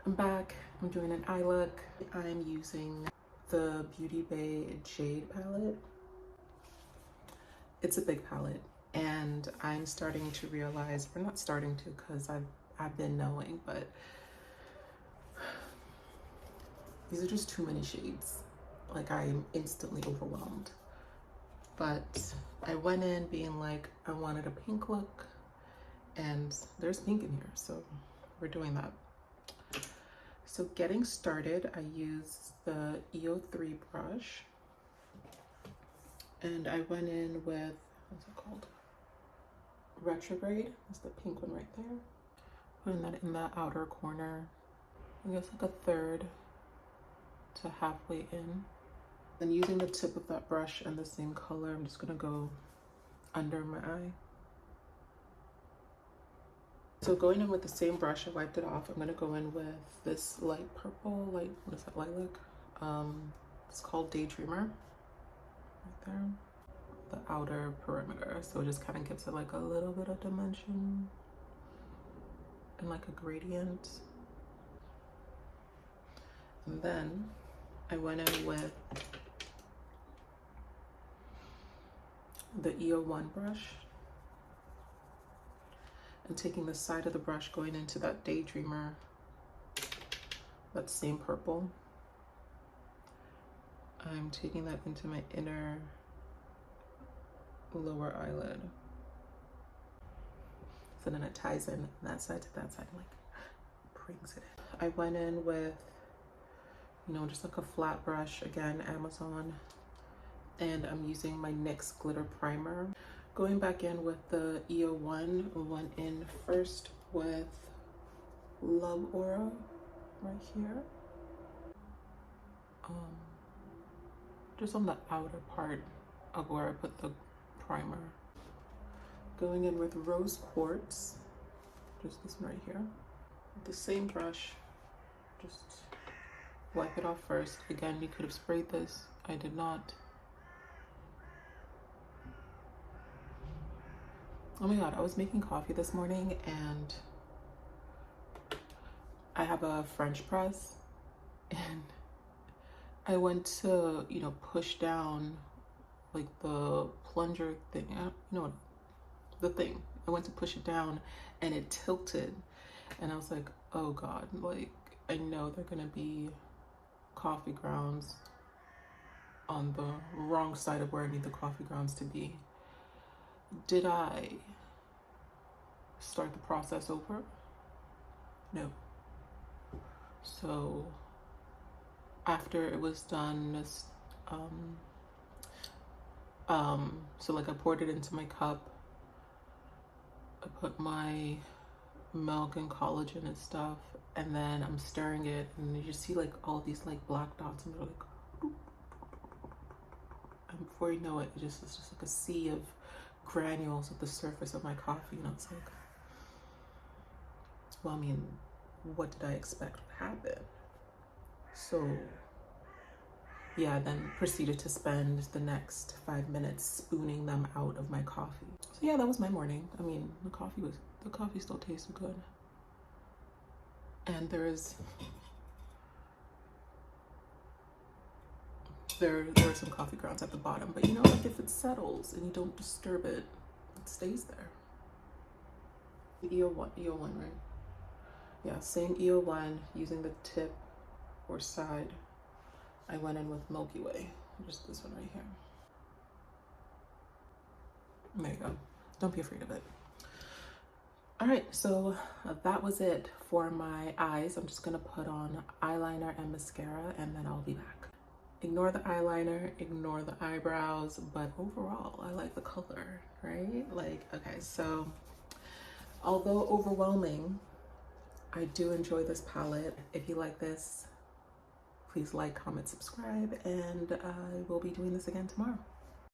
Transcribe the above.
I'm back. I'm doing an eye look. I'm using the Beauty Bay Jade palette. It's a big palette, and I'm starting to realize, or not starting to, because I've been knowing, but these are just too many shades. Like, I'm instantly overwhelmed. But I went in being like, I wanted a pink look, and there's pink in here, so we're doing that. So getting started, I used the EO3 brush, and I went in with, what's it called? Retrograde. That's the pink one right there. Putting that in the outer corner, I guess like a third to halfway in. Then using the tip of that brush and the same color, I'm just gonna go under my eye. So going in with the same brush, I wiped it off. I'm gonna go in with this light purple, what is that, lilac? It's called Daydreamer, right there. The outer perimeter. So it just kind of gives it like a little bit of dimension and like a gradient. And then I went in with the EO1 brush and taking the side of the brush, going into that Daydreamer, that same purple. I'm taking that into my inner lower eyelid. So then it ties in that side to that side, like brings it in. I went in with, just like a flat brush, again, Amazon, and I'm using my NYX glitter primer. Going back in with the EO1, went in first with Love Aura right here. Just on the outer part of where I put the primer. Going in with Rose Quartz, just this one right here. With the same brush, just wipe it off first. Again, you could have sprayed this. I did not. Oh my God, I was making coffee this morning and I have a French press, and I went to, push down like the plunger thing, the thing. I went to push it down and it tilted, and I was like, oh God, like I know they're gonna be coffee grounds on the wrong side of where I need the coffee grounds to be. Did I start the process over? No. So after it was done, so like I poured it into my cup, I put my milk and collagen and stuff, and then I'm stirring it, and you just see like all these like black dots, and they're like, and before you know it, it's just like a sea of granules at the surface of my coffee, and it's like, well, I mean, what did I expect would happen? So yeah, then proceeded to spend the next 5 minutes spooning them out of my coffee. So yeah, that was my morning. I mean, the coffee still tasted good. And there are some coffee grounds at the bottom, but like if it settles and you don't disturb it, it stays there. EO1, right? Yeah, same EO1, using the tip or side. I went in with Milky Way, just this one right here. There you go. Don't be afraid of it. All right, so that was it for my eyes. I'm just gonna put on eyeliner and mascara, and then I'll be back. Ignore the eyeliner, ignore the eyebrows, but overall, I like the color, right? Like, okay, so although overwhelming, I do enjoy this palette. If you like this, please like, comment, subscribe, and I will be doing this again tomorrow.